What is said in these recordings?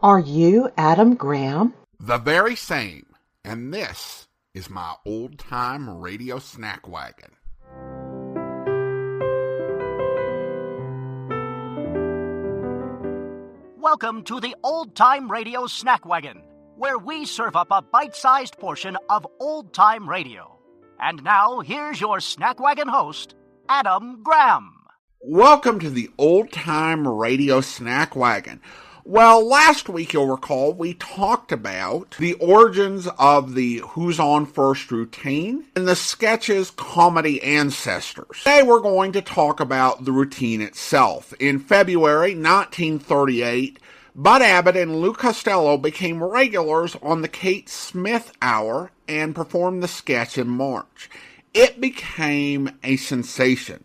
Are you Adam Graham? The very same. And this is my old-time radio snack wagon. Welcome to the old-time radio snack wagon, where we serve up a bite-sized portion of old-time radio. And now, here's your snack wagon host, Adam Graham. Welcome to the old-time radio snack wagon. Well, last week, you'll recall, we talked about the origins of the Who's On First routine and the sketch's comedy ancestors. Today, we're going to talk about the routine itself. In February 1938, Bud Abbott and Lou Costello became regulars on the Kate Smith Hour and performed the sketch in March. It became a sensation.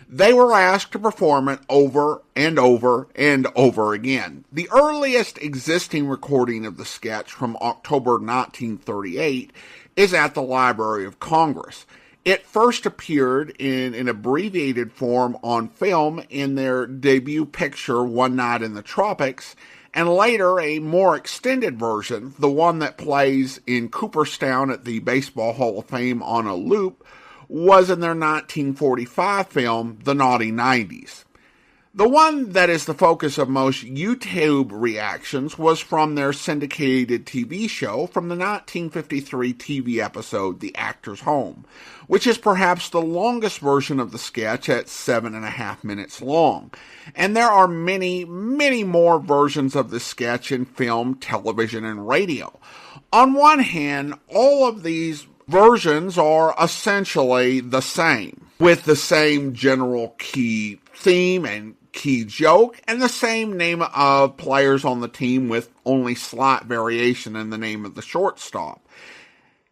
They were asked to perform it over and over and over again. The earliest existing recording of the sketch from October 1938 is at the Library of Congress. It first appeared in an abbreviated form on film in their debut picture, One Night in the Tropics, and later a more extended version, the one that plays in Cooperstown at the Baseball Hall of Fame on a loop, was in their 1945 film, The Naughty 90s. The one that is the focus of most YouTube reactions was from their syndicated TV show from the 1953 TV episode, The Actor's Home, which is perhaps the longest version of the sketch at 7.5 minutes long. And there are many, many more versions of the sketch in film, television, and radio. On one hand, all of these versions are essentially the same, with the same general key theme and key joke, and the same name of players on the team with only slight variation in the name of the shortstop.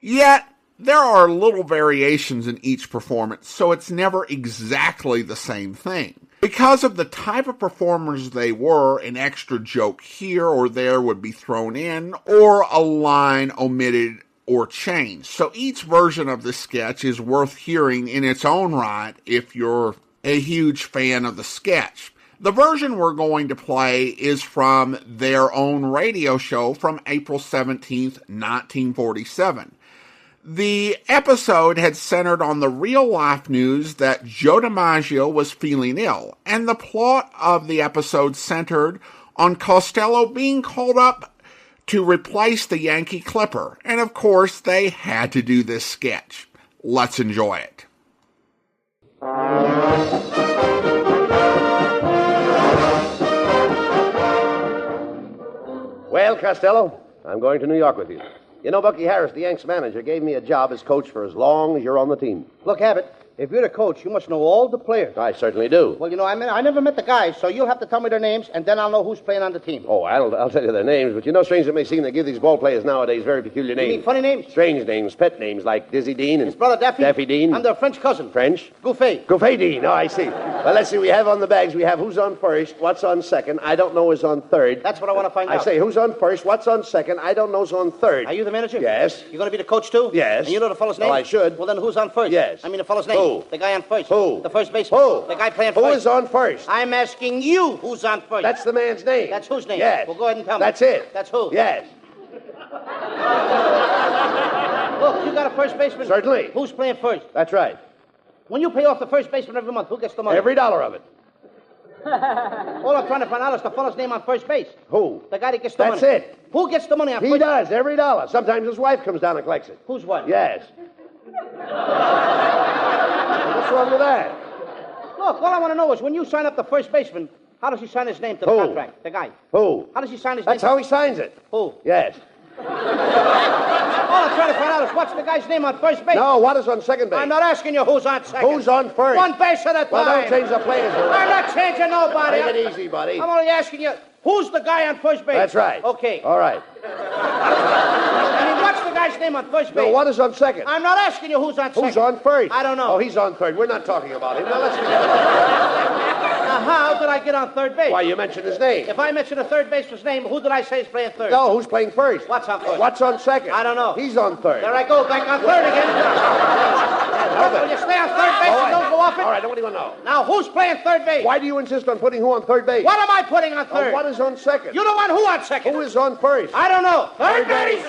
Yet, there are little variations in each performance, so it's never exactly the same thing. Because of the type of performers they were, an extra joke here or there would be thrown in, or a line omitted or changed. So each version of the sketch is worth hearing in its own right if you're a huge fan of the sketch. The version we're going to play is from their own radio show from April 17th, 1947. The episode had centered on the real-life news that Joe DiMaggio was feeling ill, and the plot of the episode centered on Costello being called up to replace the Yankee Clipper, and of course they had to do this sketch. Let's enjoy it. Well, Costello, I'm going to New York with you. You know, Bucky Harris, the Yanks manager, gave me a job as coach for as long as you're on the team. Look, Abbott, if you're the coach, you must know all the players. I certainly do. Well, you know, I never met the guys, so you'll have to tell me their names, and then I'll know who's playing on the team. Oh, I'll tell you their names, but you know, strange it may seem, they give these ball players nowadays very peculiar names. You mean funny names? Strange names, pet names, like Dizzy Dean and... His brother Daffy? Daffy Dean. I'm their French cousin. French? Gouffet. Gouffet Dean, oh, I see. Well, let's see, we have on the bags, we have who's on first, what's on second, I don't know who's on third. That's what I want to find out. I say, who's on first, what's on second, I don't know who's on third. Are you the manager? Yes. You're going to be the coach, too? Yes. And you know the fellow's name? Well, I should. Well, then who's on first? Yes. I mean the fellow's name. Who? The guy on first. Who? The first baseman. Who? The guy playing Who first. is on first? I'm asking you who's on first. That's the man's name. That's whose name? Yes. Well, go ahead and tell me. That's it. That's who? Yes. Look, you got a first baseman. Certainly. Who's playing first? That's right. When you pay off the first baseman every month, who gets the money? Every dollar of it. All I'm trying to find out is the fellow's name on first base. Who? The guy that gets the money. That's it. Who gets the money on He first? does, every dollar. Sometimes his wife comes down and collects it. Whose wife? Yes. What's wrong with that? Look, all I want to know is when you sign up the first baseman, how does he sign his name to the Who? contract? The guy. Who? How does he sign his That's name? how he signs it. Who? Yes. All I'm trying to find out is what's the guy's name on first base? No, what is on second base? I'm not asking you who's on second. Who's on first? One base at a time. Well, don't change the players around. I'm not changing nobody. Take it easy, buddy. I'm only asking you, who's the guy on first base? That's right. Okay. All right. I mean, what's the guy's name on first base? No, what is on second? I'm not asking you who's on second. Who's on first? I don't know. Oh, he's on third. We're not talking about him. Now, let's forget about it. Now, how did I get on third base? Why, you mentioned his name. If I mention a third baseman's name, who did I say is playing third? No, who's playing first? What's on first? What's on second? I don't know. He's on third. There I go, back on third again. Will you stay on third base and don't go off it? All right, now what do you want to know? Now, who's playing third base? Why do you insist on putting who on third base? What am I putting on third? What is on second? You don't want who on second? Who is on first? I don't know. Third base.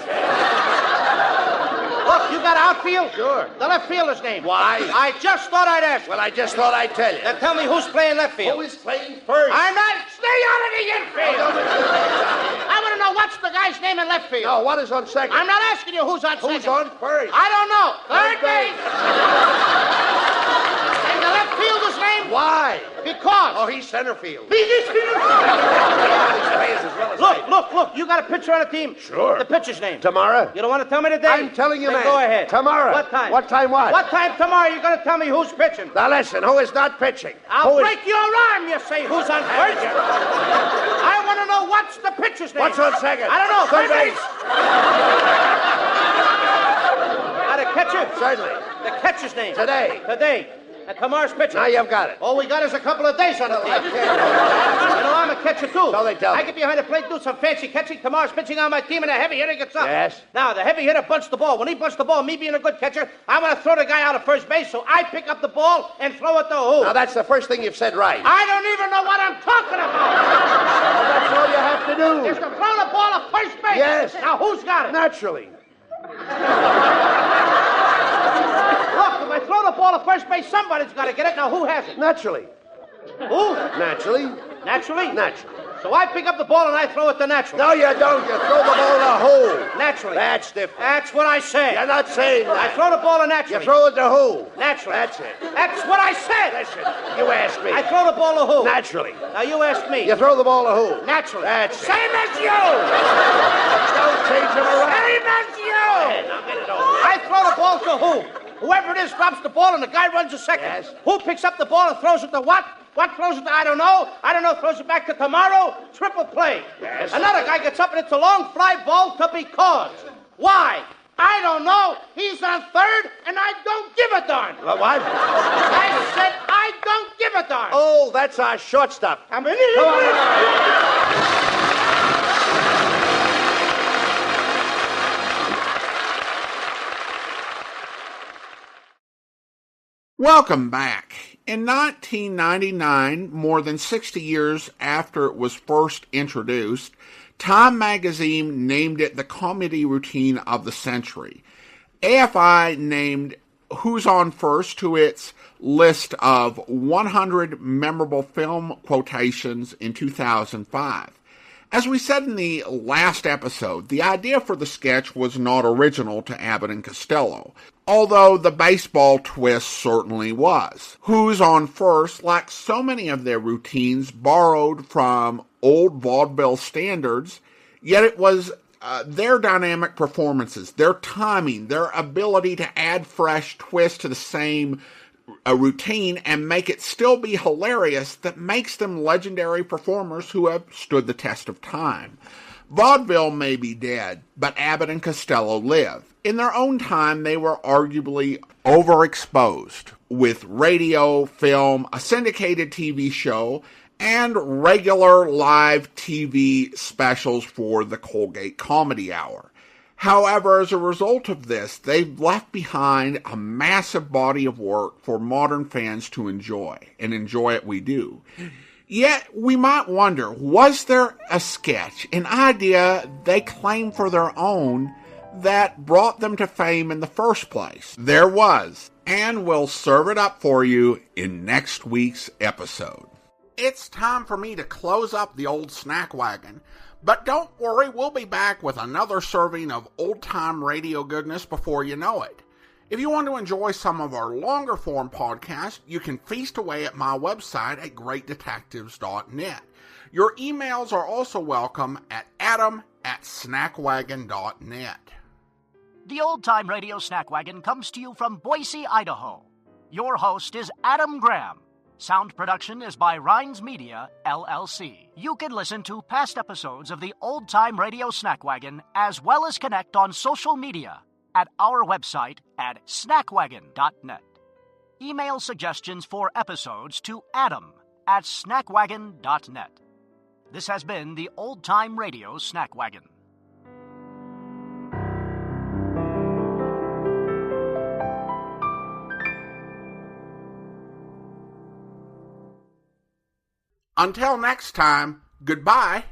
Look, you got outfield? Sure. The left fielder's name. Why? I just thought I'd ask. Well, I just thought I'd tell you. Then tell me who's playing left field. Who is playing first? I'm not. Stay out of the infield. I want to know what's the guy's name in left field. No, what is on second? I'm not asking you who's on second. Who's on first? I don't know. Third base. And the left fielder's name? Why? Because. Oh, he's center field. Look. You got a pitcher on the team? Sure. The pitcher's name? Tomorrow. You don't want to tell me today? I'm telling you, then man. Go ahead. Tomorrow. What time? What time what? What time tomorrow you're going to tell me who's pitching? Now listen, who is not pitching? I'll break your arm, you say, who's on first? I want to know what's the pitcher's name. What's on second? I don't know. Third base. Now the catcher? Certainly. The catcher's name? Today. And tomorrow's pitcher? Now you've got it. All we got is a couple of days on the team. You know, I'm a catcher, too. So they tell me. I get behind the plate, do some fancy catching. Tomorrow's pitching on my team, and a heavy hitter gets up. Yes. Now, the heavy hitter bunts the ball. When he bunts the ball, me being a good catcher, I'm going to throw the guy out of first base, so I pick up the ball and throw it to who? Now that's the first thing you've said right. I don't even know what I'm talking about. Well, that's all you have to do. Is to throw the ball to first base. Yes. Now, who's got it? Naturally. Look, if I throw the ball to first base, somebody's got to get it. Now, who has it? Naturally. Who? Naturally. Naturally? Naturally. So I pick up the ball and I throw it to Naturally. No, you don't. You throw the ball in a hole. Naturally. That's different. That's what I said. You're not saying that. I throw the ball to Naturally. You throw it to who? Naturally. That's it. That's what I said. Listen, you asked me. I throw the ball to who? Naturally. Now you asked me. You throw the ball to who? Naturally. That's it. Same as you. Don't change them around. Same as you. Now get it over. I throw the ball to who? Whoever it is drops the ball and the guy runs a second. Yes. Who picks up the ball and throws it to what? What throws it to? I don't know. Throws it back to tomorrow. Triple play. Yes. Another guy gets up and it's a long fly ball to because. Why? I don't know. He's on third and I don't give a darn. What? I said I don't give a darn. Oh, that's our shortstop. I'm an idiot. Welcome back. In 1999, more than 60 years after it was first introduced, Time magazine named it the comedy routine of the century. AFI named Who's on First to its list of 100 memorable film quotations in 2005. As we said in the last episode, the idea for the sketch was not original to Abbott and Costello, although the baseball twist certainly was. Who's on First, like so many of their routines, borrowed from old vaudeville standards, yet it was their dynamic performances, their timing, their ability to add fresh twists to the same routine and make it still be hilarious that makes them legendary performers who have stood the test of time. Vaudeville may be dead, but Abbott and Costello live. In their own time, they were arguably overexposed with radio, film, a syndicated TV show, and regular live TV specials for the Colgate Comedy Hour. However, as a result of this, they've left behind a massive body of work for modern fans to enjoy, and enjoy it we do. Yet, we might wonder, was there a sketch, an idea they claim for their own, that brought them to fame in the first place? There was, and we'll serve it up for you in next week's episode. It's time for me to close up the old snack wagon. But don't worry, we'll be back with another serving of old-time radio goodness before you know it. If you want to enjoy some of our longer-form podcasts, you can feast away at my website at greatdetectives.net. Your emails are also welcome at adam@snackwagon.net. The Old Time Radio Snack Wagon comes to you from Boise, Idaho. Your host is Adam Graham. Sound production is by Rhines Media, LLC. You can listen to past episodes of the Old Time Radio Snack Wagon as well as connect on social media at our website at snackwagon.net. Email suggestions for episodes to adam@snackwagon.net. This has been the Old Time Radio Snack Wagon. Until next time, goodbye.